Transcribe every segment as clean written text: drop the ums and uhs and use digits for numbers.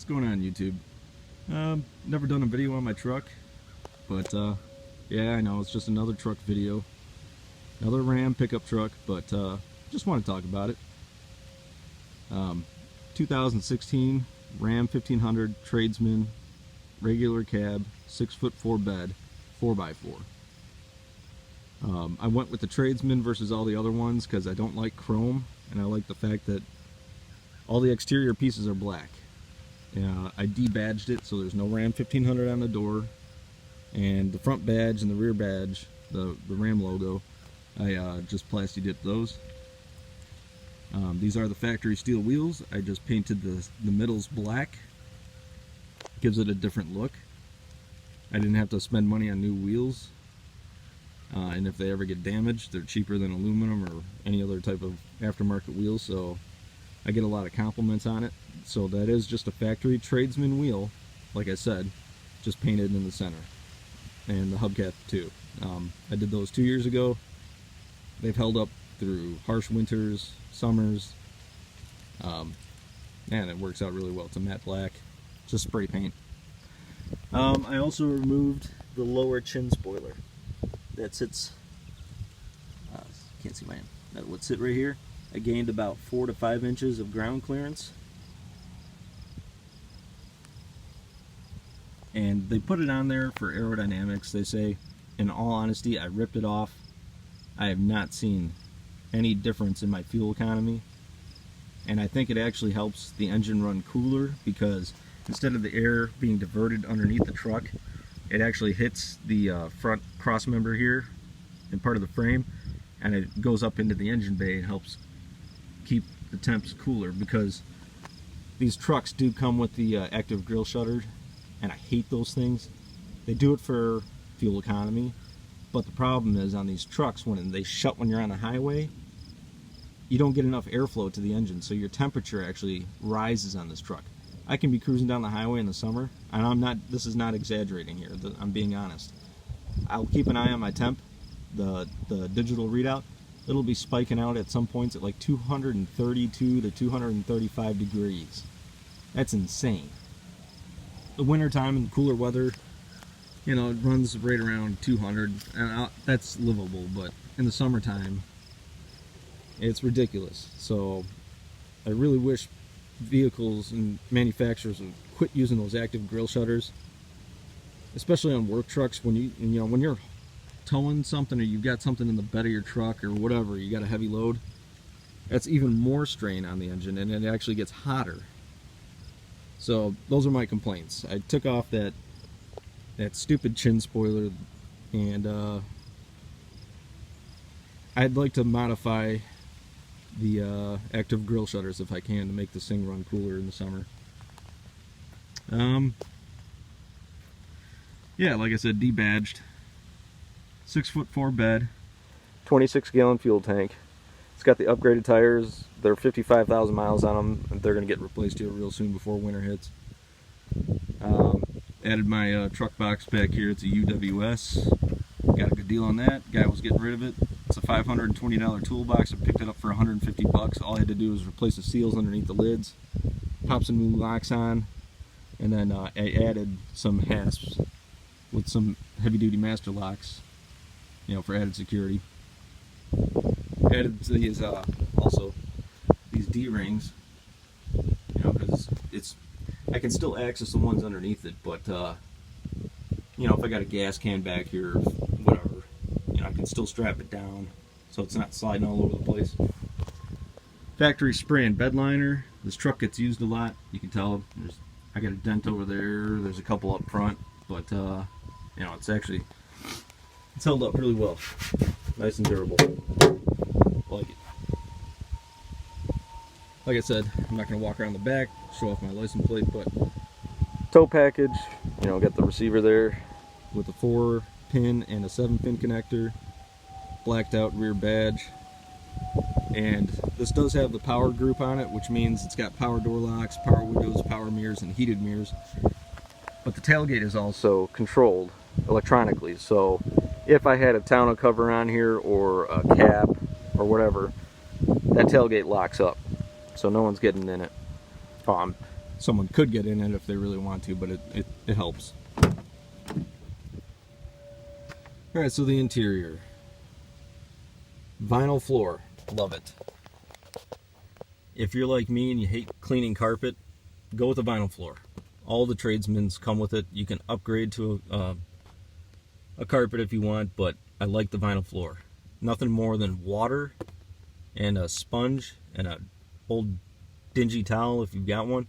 What's going on, YouTube? Never done a video on my truck, but yeah, I know it's just another truck video, another Ram pickup truck, but just want to talk about it. 2016 Ram 1500 Tradesman, regular cab, 6'4" bed, 4x4. I went with the Tradesman versus all the other ones because I don't like chrome, and I like the fact that all the exterior pieces are black. I debadged it, so there's no Ram 1500 on the door, and the front badge and the rear badge, the Ram logo, I just plasti dipped those. These are the factory steel wheels. I just painted the middles black. Gives it a different look. I didn't have to spend money on new wheels, and if they ever get damaged, they're cheaper than aluminum or any other type of aftermarket wheels, so I get a lot of compliments on it. So that is just a factory Tradesman wheel, like I said, just painted in the center, and the hubcap too. I did those 2 years ago. They've held up through harsh winters, summers, and it works out really well. It's a matte black, just spray paint. I also removed the lower chin spoiler that sits, can't see my hand, that would sit right here. I gained about 4 to 5 inches of ground clearance, and they put it on there for aerodynamics. They say, in all honesty, I ripped it off. I have not seen any difference in my fuel economy, and I think it actually helps the engine run cooler, because instead of the air being diverted underneath the truck, it actually hits the front cross member here and part of the frame, and it goes up into the engine bay and helps keep the temps cooler, because these trucks do come with the active grill shutter, and I hate those things. They do it for fuel economy, but the problem is on these trucks, when they shut when you're on the highway, you don't get enough airflow to the engine, so your temperature actually rises on this truck. I can be cruising down the highway in the summer, and this is not exaggerating here, I'm being honest. I'll keep an eye on my temp, the digital readout. It'll be spiking out at some points at like 232 to 235 degrees. That's insane. The winter time and cooler weather, you know, it runs right around 200, and that's livable, but in the summertime, it's ridiculous. So I really wish vehicles and manufacturers would quit using those active grill shutters, especially on work trucks. When when you're towing something, or you've got something in the bed of your truck or whatever, you got a heavy load, that's even more strain on the engine, and it actually gets hotter. So those are my complaints. I took off that stupid chin spoiler, and I'd like to modify the active grill shutters if I can to make this thing run cooler in the summer. Yeah, like I said, debadged, 6'4" bed, 26-gallon fuel tank. It's got the upgraded tires. They're 55,000 miles on them, and they're going to get replaced here real soon before winter hits. Added my truck box back here. It's a UWS. Got a good deal on that. Guy was getting rid of it. It's a $520 toolbox. I picked it up for 150 bucks. All I had to do was replace the seals underneath the lids, pop some new locks on, and then I added some hasps with some heavy-duty master locks, you know, for added security. Added these also these D-rings, you know, because I can still access the ones underneath it, but you know, if I got a gas can back here or whatever, you know, I can still strap it down so it's not sliding all over the place. Factory spray and bed liner. This truck gets used a lot. You can tell I got a dent over there. There's a couple up front, but you know, it's held up really well. Nice and durable. Like it. Like I said, I'm not going to walk around the back, show off my license plate, but tow package, you know, got the receiver there with a 4-pin and a 7-pin connector, blacked out rear badge, and this does have the power group on it, which means it's got power door locks, power windows, power mirrors, and heated mirrors. But the tailgate is also controlled electronically, so if I had a tonneau cover on here or a cap or whatever, that tailgate locks up, so no one's getting in it. someone could get in it if they really want to, but it helps. Alright, so the interior. Vinyl floor. Love it. If you're like me and you hate cleaning carpet, go with a vinyl floor. All the Tradesmans come with it. You can upgrade to a carpet if you want, but I like the vinyl floor. Nothing more than water and a sponge and an old dingy towel if you've got one,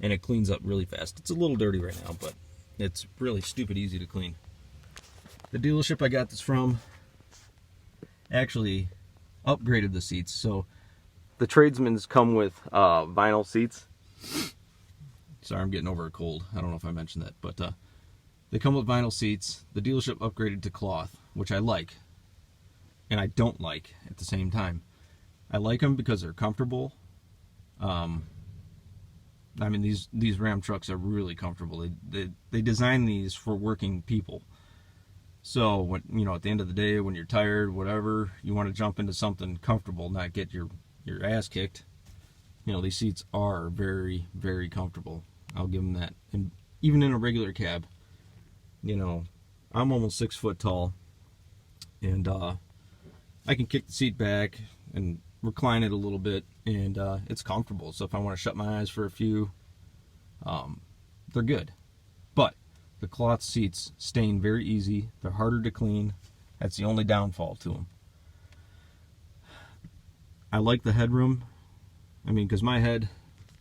and it cleans up really fast. It's a little dirty right now, but it's really stupid easy to clean. The dealership I got this from actually upgraded the seats. So the Tradesmans come with vinyl seats. Sorry, I'm getting over a cold. I don't know if I mentioned that, but they come with vinyl seats. The dealership upgraded to cloth, which I like, and I don't like at the same time. I like them because they're comfortable. I mean, these Ram trucks are really comfortable. They design these for working people. So when, you know, at the end of the day, when you're tired, whatever, you want to jump into something comfortable, not get your ass kicked. You know, these seats are very, very comfortable. I'll give them that. And even in a regular cab, you know, I'm almost 6 foot tall, and I can kick the seat back and recline it a little bit, and it's comfortable. So if I want to shut my eyes for a few, they're good. But the cloth seats stain very easy. They're harder to clean. That's the only downfall to them. I like the headroom. I mean, because my head,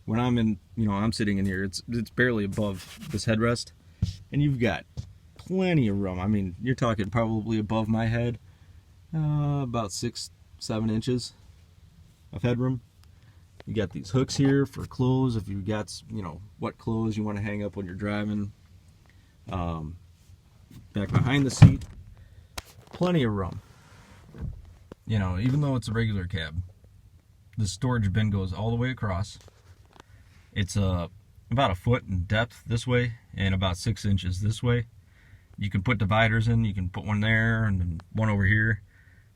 when I'm in, you know, I'm sitting in here, it's barely above this headrest, and you've got plenty of room. I mean, you're talking probably above my head, about 6-7 inches of headroom. You got these hooks here for clothes if you've got, you know, what clothes you want to hang up when you're driving. Back behind the seat, plenty of room. You know, even though it's a regular cab, the storage bin goes all the way across. It's about a foot in depth this way and about 6 inches this way. You can put dividers in. You can put one there and then one over here.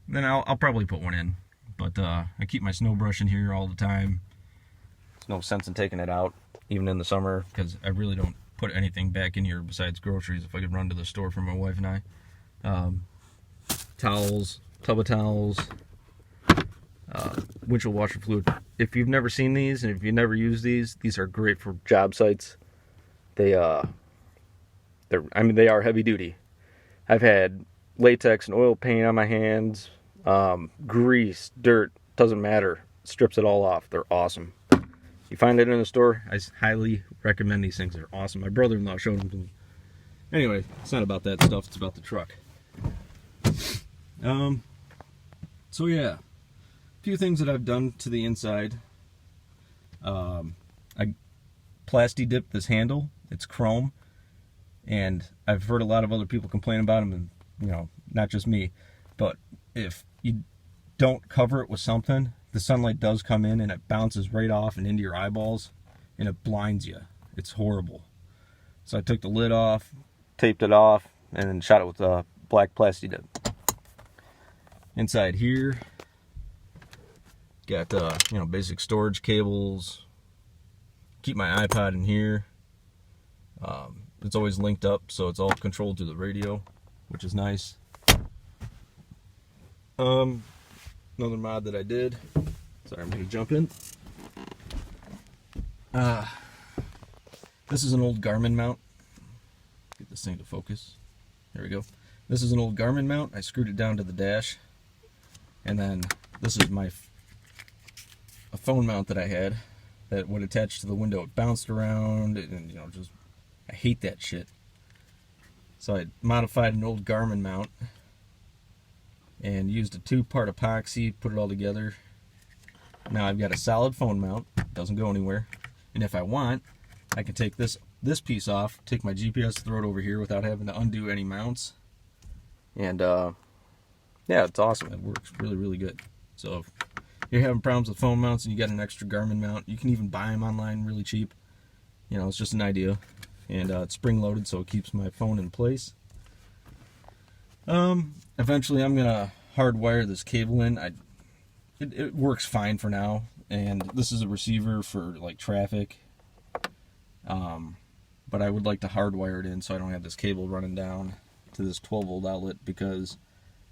And then I'll probably put one in. But I keep my snow brush in here all the time. There's no sense in taking it out, even in the summer, because I really don't put anything back in here besides groceries. If I could run to the store for my wife and I. Towels, tub of towels, windshield washer fluid. If you've never seen these and if you've never used these are great for job sites. They are heavy duty. I've had latex and oil paint on my hands, grease, dirt, doesn't matter. Strips it all off. They're awesome. You find it in the store, I highly recommend these things. They're awesome. My brother-in-law showed them to me. Anyway, it's not about that stuff, it's about the truck. So yeah, a few things that I've done to the inside. I plasti-dipped this handle. It's chrome, and I've heard a lot of other people complain about them, and, you know, not just me, but if you don't cover it with something, the sunlight does come in and it bounces right off and into your eyeballs, and it blinds you. It's horrible. So I took the lid off, taped it off, and then shot it with a black plasti-dip. Inside here, got you know, basic storage cables. Keep my iPod in here. It's always linked up, so it's all controlled through the radio, which is nice. Another mod that I did. Sorry, I'm going to jump in. This is an old Garmin mount. Get this thing to focus. There we go. This is an old Garmin mount. I screwed it down to the dash. And then this is a phone mount that I had that would attach to the window. It bounced around and, you know, just, I hate that shit. So I modified an old Garmin mount and used a 2-part epoxy, put it all together. Now I've got a solid phone mount, doesn't go anywhere. And if I want, I can take this piece off, take my GPS, throw it over here without having to undo any mounts. And yeah, it's awesome. It works really, really good. So if you're having problems with phone mounts and you got an extra Garmin mount, you can even buy them online really cheap. You know, it's just an idea. And it's spring loaded, so it keeps my phone in place. Eventually I'm gonna hardwire this cable in. It works fine for now, and this is a receiver for like traffic. But I would like to hardwire it in so I don't have this cable running down to this 12-volt outlet, because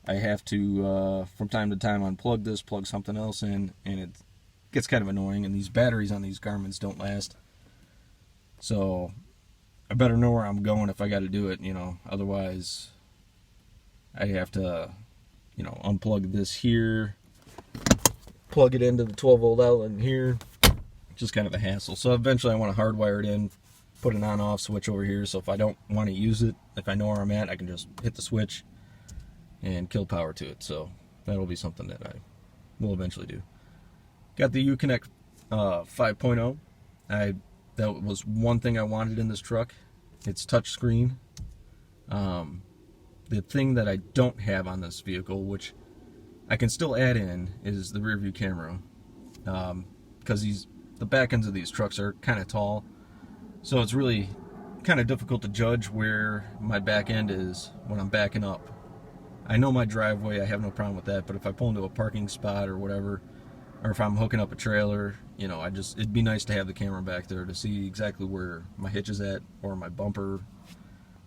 I have to, from time to time, unplug this, plug something else in, and it gets kind of annoying, and these batteries on these Garmins don't last. So I better know where I'm going if I got to do it, otherwise I have to, unplug this here, plug it into the 12-volt outlet in here, just kind of a hassle. So eventually I want to hardwire it in, put an on-off switch over here, so if I don't want to use it, if I know where I'm at, I can just hit the switch and kill power to it. So that'll be something that I will eventually do. Got the Uconnect 5.0. That was one thing I wanted in this truck. It's touchscreen. The thing that I don't have on this vehicle, which I can still add in, is the rear view camera, because the back ends of these trucks are kind of tall, so it's really kind of difficult to judge where my back end is when I'm backing up. I know my driveway, I have no problem with that, but if I pull into a parking spot or whatever, or if I'm hooking up a trailer, it'd be nice to have the camera back there to see exactly where my hitch is at, or my bumper.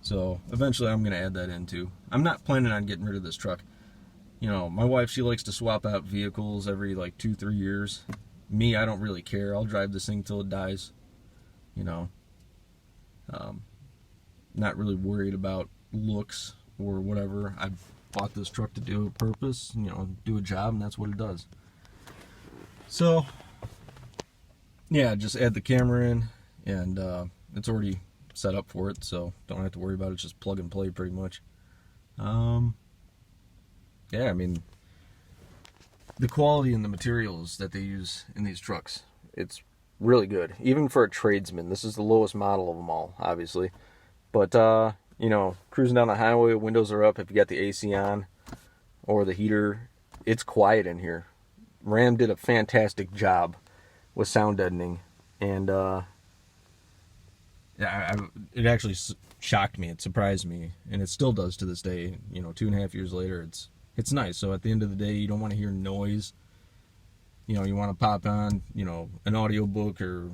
So eventually I'm going to add that in too. I'm not planning on getting rid of this truck. My wife, she likes to swap out vehicles every like 2-3 years. Me, I don't really care. I'll drive this thing till it dies. Not really worried about looks or whatever. I bought this truck to do a purpose, do a job, and that's what it does. So, yeah, just add the camera in, and it's already set up for it, so don't have to worry about it. Just plug and play pretty much. Yeah, I mean, the quality and the materials that they use in these trucks, it's really good. Even for a tradesman, this is the lowest model of them all, obviously. But, cruising down the highway, windows are up. If you got the AC on or the heater, it's quiet in here. Ram did a fantastic job with sound deadening, and it actually shocked me. It surprised me, and it still does to this day. 2.5 years later, it's nice. So at the end of the day, you don't want to hear noise. You want to pop on, an audio book or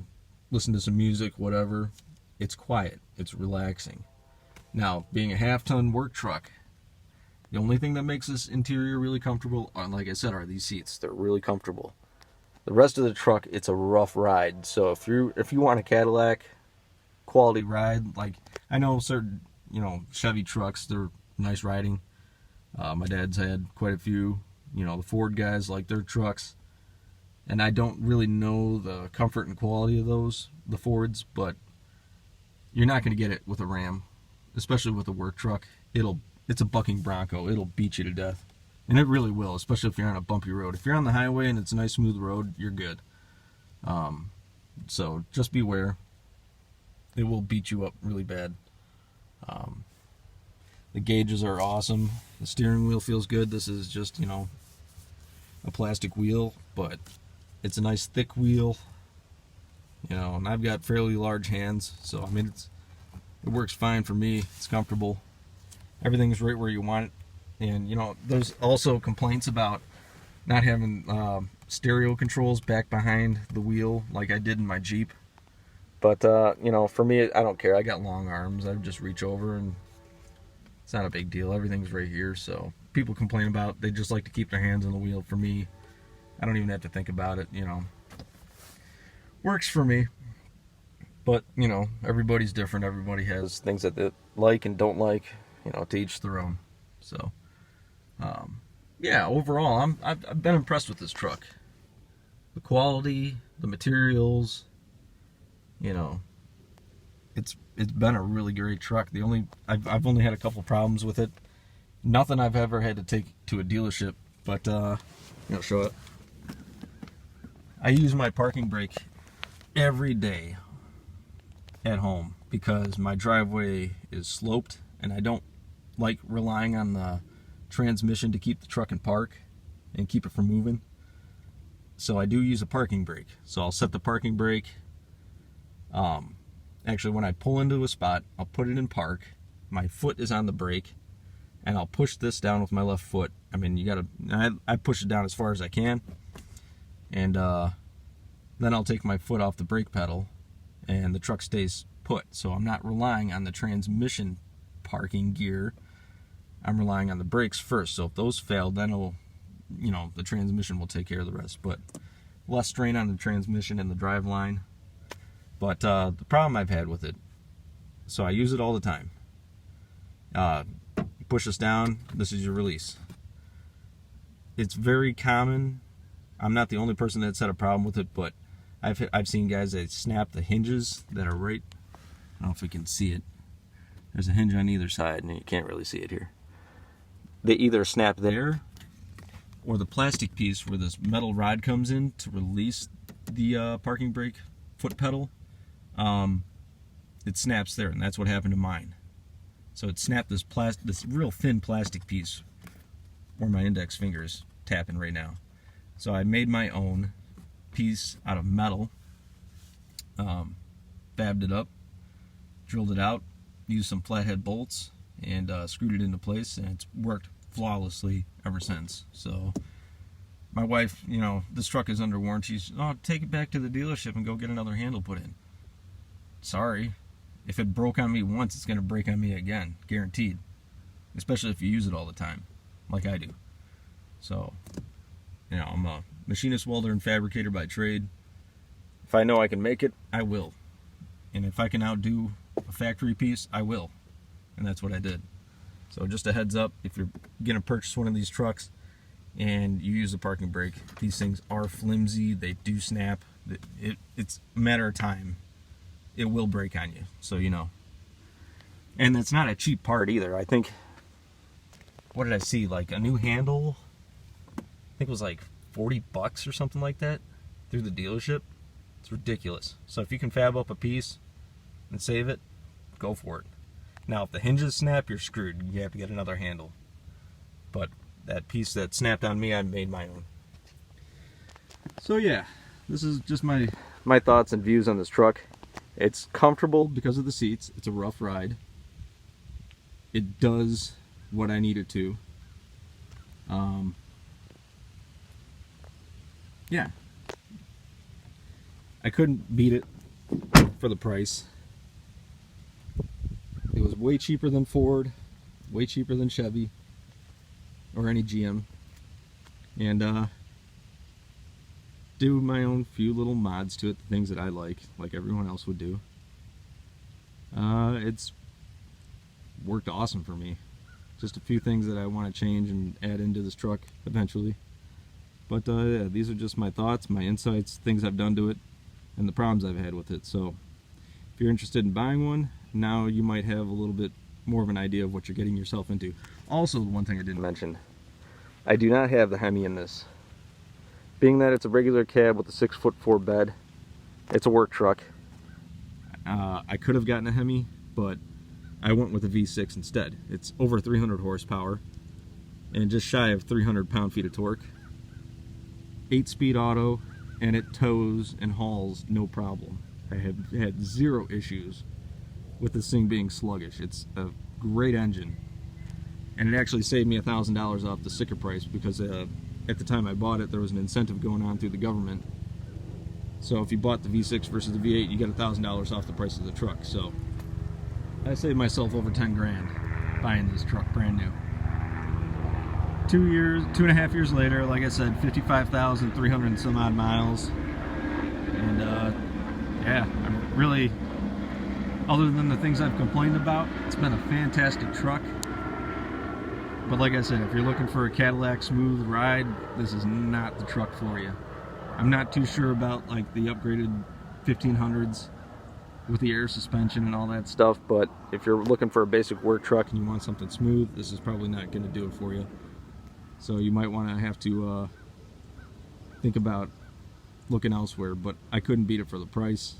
listen to some music, whatever. It's quiet. It's relaxing. Now, being a half-ton work truck, the only thing that makes this interior really comfortable, like I said, are these seats. They're really comfortable. The rest of the truck, it's a rough ride. So if you want a Cadillac quality ride, like I know certain, Chevy trucks, they're nice riding. My dad's had quite a few. The Ford guys like their trucks. And I don't really know the comfort and quality of the Fords, but you're not going to get it with a Ram, especially with a work truck. It's a bucking Bronco. It'll beat you to death. And it really will, especially if you're on a bumpy road. If you're on the highway and it's a nice smooth road, you're good. So just beware. It will beat you up really bad. The gauges are awesome. The steering wheel feels good. This is just, a plastic wheel, but it's a nice thick wheel. And I've got fairly large hands, so I mean it works fine for me. It's comfortable. Everything's right where you want it. And there's also complaints about not having stereo controls back behind the wheel like I did in my Jeep. But for me, I don't care. I got long arms. I just reach over, and it's not a big deal. Everything's right here. So people complain about they just like to keep their hands on the wheel. For me, I don't even have to think about it. Works for me. But everybody's different. Everybody has things that they like and don't like. To each their own. So, yeah, overall, I've been impressed with this truck. The quality, the materials, it's been a really great truck. I've only had a couple problems with it. Nothing I've ever had to take to a dealership, but show it. I use my parking brake every day at home because my driveway is sloped, and I don't like relying on the transmission to keep the truck in park and keep it from moving. So I do use a parking brake. So I'll set the parking brake. Actually, when I pull into a spot, I'll put it in park. My foot is on the brake, and I'll push this down with my left foot. I mean, I push it down as far as I can, and then I'll take my foot off the brake pedal, and the truck stays put. So I'm not relying on the transmission parking gear. I'm relying on the brakes first. So if those fail, then it'll, you know, the transmission will take care of the rest. But less strain on the transmission and the drive line. But the problem I've had with it, so I use it all the time. Push this down, this is your release. It's very common. I'm not the only person that's had a problem with it, but I've seen guys that snap the hinges that are right, I don't know if we can see it. There's a hinge on either side, and you can't really see it here. They either snap there, or the plastic piece where this metal rod comes in to release the parking brake foot pedal, it snaps there, and that's what happened to mine. So it snapped this real thin plastic piece where my index finger is tapping right now. So I made my own piece out of metal, fabbed it up, drilled it out, used some flathead bolts, and screwed it into place, and it's worked flawlessly ever since. So my wife, you know, this truck is under warranty. She's, oh, take it back to the dealership and go get another handle put in. Sorry. If it broke on me once, it's going to break on me again, guaranteed. Especially if you use it all the time, like I do. So, you know, I'm a machinist, welder, and fabricator by trade. If I know I can make it, I will. And if I can outdo a factory piece, I will. And that's what I did. So just a heads up, if you're going to purchase one of these trucks and you use a parking brake, these things are flimsy, they do snap. It's a matter of time. It will break on you, so you know. And it's not a cheap part either. I think, what did I see, like a new handle, I think it was like $40 or something like that through the dealership. It's ridiculous. So if you can fab up a piece and save it, go for it. Now if the hinges snap, you're screwed. You have to get another handle. But that piece that snapped on me, I made my own. So yeah, this is just my thoughts and views on this truck. It's comfortable because of the seats. It's a rough ride. It does what I need it to. Yeah. I couldn't beat it for the price. It was way cheaper than Ford, way cheaper than Chevy, or any GM. And do my own few little mods to it, the things that I like everyone else would do. It's worked awesome for me. Just a few things that I want to change and add into this truck eventually. But yeah, these are just my thoughts, my insights, things I've done to it, and the problems I've had with it. So if you're interested in buying one, now you might have a little bit more of an idea of what you're getting yourself into. Also, the one thing I didn't mention, I do not have the Hemi in this. Being that it's a regular cab with a 6'4" bed, it's a work truck. I could have gotten a Hemi, but I went with a V6 instead. It's over 300 horsepower and just shy of 300 pound-feet of torque. 8-speed auto, and it tows and hauls no problem. I have had zero issues with this thing being sluggish. It's a great engine, and it actually saved me $1,000 off the sticker price because at the time I bought it, there was an incentive going on through the government. So if you bought the V6 versus the V8, you get $1,000 off the price of the truck. So I saved myself over 10 grand buying this truck brand new. 2.5 years later, like I said, 55,300 and some odd miles. And yeah, I'm really, other than the things I've complained about, it's been a fantastic truck. But like I said, if you're looking for a Cadillac smooth ride, this is not the truck for you. I'm not too sure about like the upgraded 1500s with the air suspension and all that stuff, but if you're looking for a basic work truck and you want something smooth, this is probably not going to do it for you. So you might want to have to think about looking elsewhere, but I couldn't beat it for the price.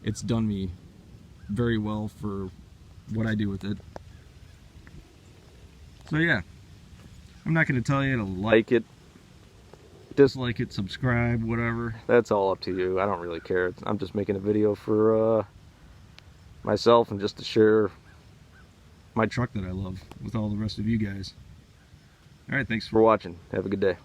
It's done me very well for what I do with it. So yeah, I'm not going to tell you to like it, dislike it, subscribe, whatever. That's all up to you. I don't really care. I'm just making a video for myself and just to share my truck that I love with all the rest of you guys. Alright, thanks for watching. Have a good day.